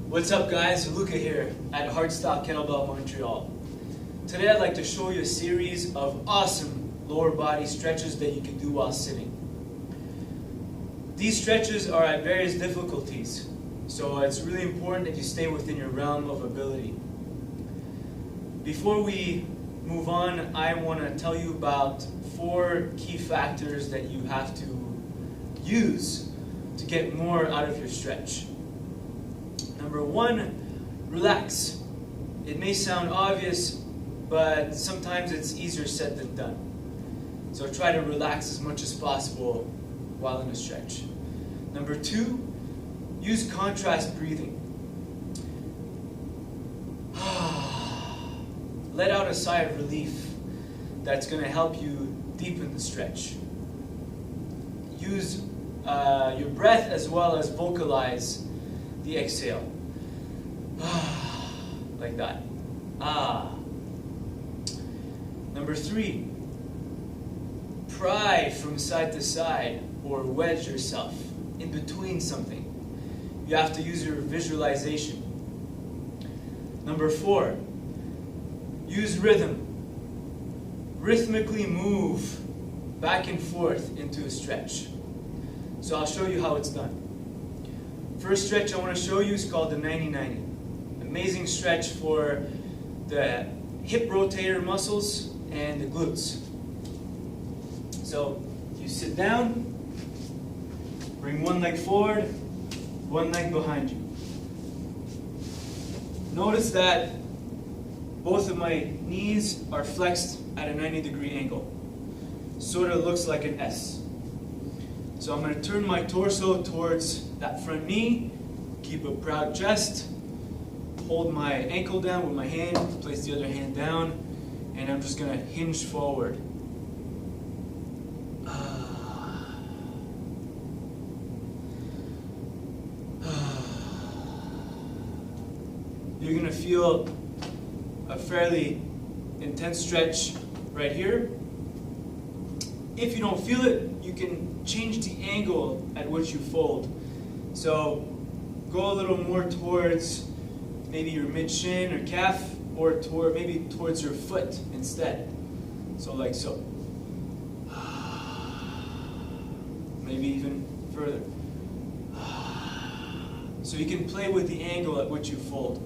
What's up guys, Luca here at Hardstyle Kettlebell Montreal. Today I'd like to show you a series of awesome lower body stretches that you can do while sitting. These stretches are at various difficulties, so it's really important that you stay within your realm of ability. Before we move on, I want to tell you about 4 key factors that you have to use to get more out of your stretch. Number 1, relax. It may sound obvious, but sometimes it's easier said than done. So try to relax as much as possible while in a stretch. Number 2, use contrast breathing. Let out a sigh of relief that's going to help you deepen the stretch. Use your breath as well as vocalize the exhale. Like that. Number 3, pry from side to side or wedge yourself in between something. You have to use your visualization. Number 4, use rhythm. Rhythmically move back and forth into a stretch. So I'll show you how it's done. First stretch I want to show you is called the 90-90. Amazing stretch for the hip rotator muscles and the glutes. So you sit down, bring one leg forward, one leg behind you. Notice that both of my knees are flexed at a 90-degree angle. Sort of looks like an S. So I'm going to turn my torso towards that front knee, keep a proud chest, hold my ankle down with my hand, place the other hand down, and I'm just going to hinge forward. You're going to feel a fairly intense stretch right here. If you don't feel it, you can change the angle at which you fold. So go a little more towards maybe your mid-shin or calf, or maybe towards your foot instead. So like so. Maybe even further. So you can play with the angle at which you fold.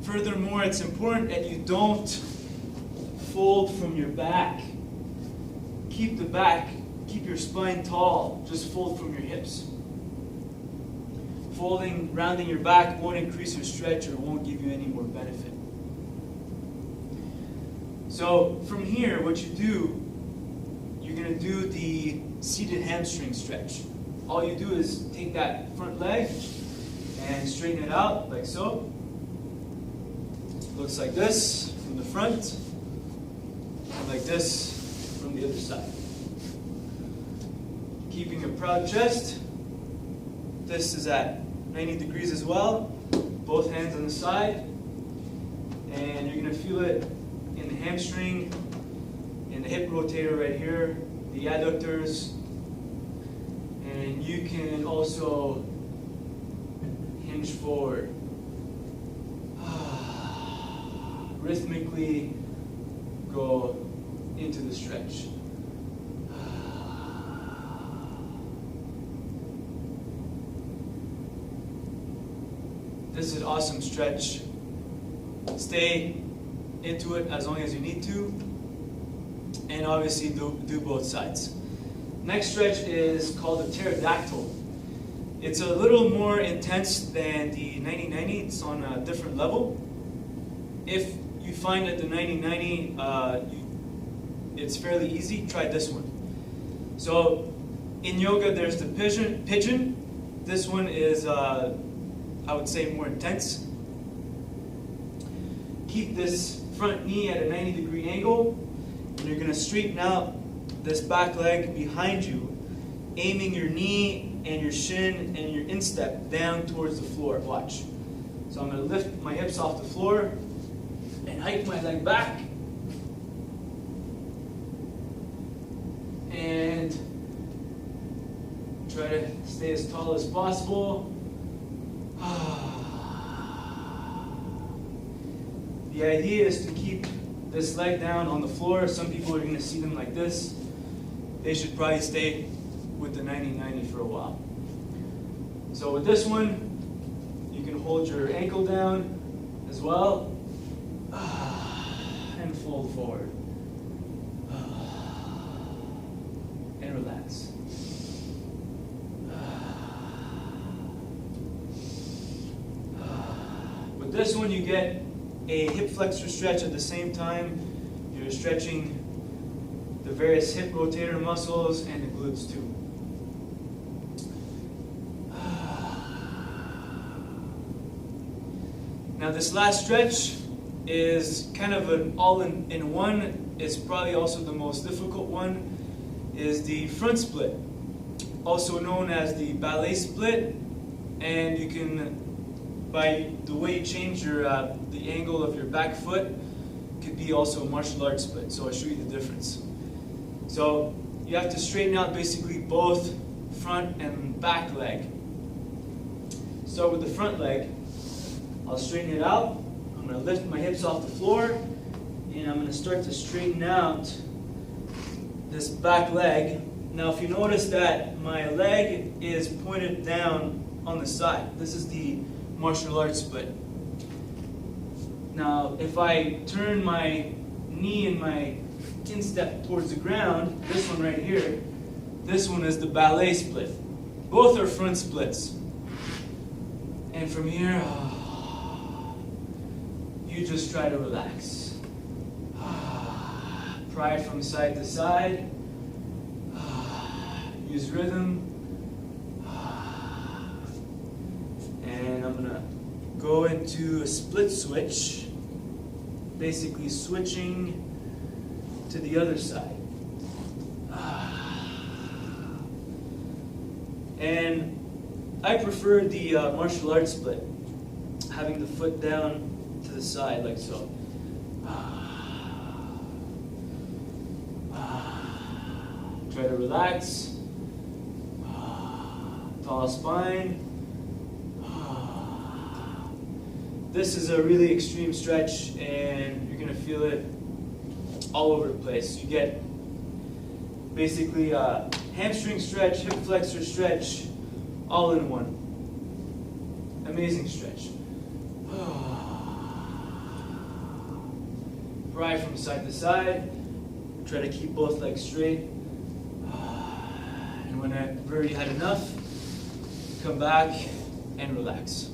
Furthermore, it's important that you don't fold from your back. Keep the back, keep your spine tall, just fold from your hips. Folding, rounding your back won't increase your stretch or won't give you any more benefit. So from here, what you do, you're going to do the seated hamstring stretch. All you do is take that front leg and straighten it out like so. Looks like this from the front, and like this from the other side. Keeping a proud chest. This is at 90 degrees as well. Both hands on the side. And you're going to feel it in the hamstring, in the hip rotator right here, the adductors. And you can also hinge forward. Rhythmically go into the stretch. This is an awesome stretch. Stay into it as long as you need to, and obviously do both sides. Next stretch is called the Pterodactyl. It's a little more intense than the 90-90. It's on a different level. If you find that the 90-90 it's fairly easy, try this one. So in yoga there's the pigeon. This one is I would say more intense. Keep this front knee at a 90-degree angle, and you're going to straighten out this back leg behind you, aiming your knee and your shin and your instep down towards the floor. Watch. So I'm going to lift my hips off the floor and hike my leg back, and try to stay as tall as possible. The idea is to keep this leg down on the floor. Some people are going to see them like this. They should probably stay with the 90-90 for a while. So with this one, you can hold your ankle down as well and fold forward and relax. With this one, you get a hip flexor stretch at the same time. You're stretching the various hip rotator muscles and the glutes too. Now this last stretch is kind of an all-in-one. It's probably also the most difficult one, is the front split, also known as the Ballet Split. And you can, by the way you change your the angle of your back foot, could be also a martial arts split. So I'll show you the difference. So you have to straighten out basically both front and back leg. Start with the front leg. I'll straighten it out. I'm going to lift my hips off the floor, and I'm going to start to straighten out this back leg. Now if you notice that my leg is pointed down on the side, this is the martial arts split. Now if I turn my knee and my instep towards the ground, this one right here, this one is the ballet split. Both are front splits. And from here, you just try to relax. Pry it from side to side. Use rhythm. And I'm gonna go into a split switch, basically switching to the other side. And I prefer the martial arts split, having the foot down to the side like so. Try to relax. Tall spine. This is a really extreme stretch, and you're going to feel it all over the place. You get basically a hamstring stretch, hip flexor stretch, all in one. Amazing stretch. Pry from side to side. Try to keep both legs straight. And whenever you had enough, come back and relax.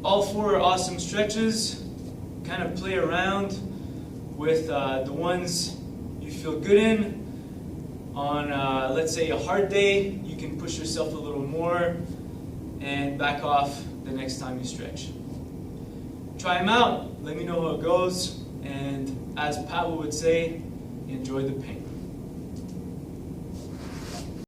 All four are awesome stretches. Kind of play around with the ones you feel good in. On, let's say, a hard day, you can push yourself a little more and back off the next time you stretch. Try them out. Let me know how it goes. And as Pat would say, enjoy the pain.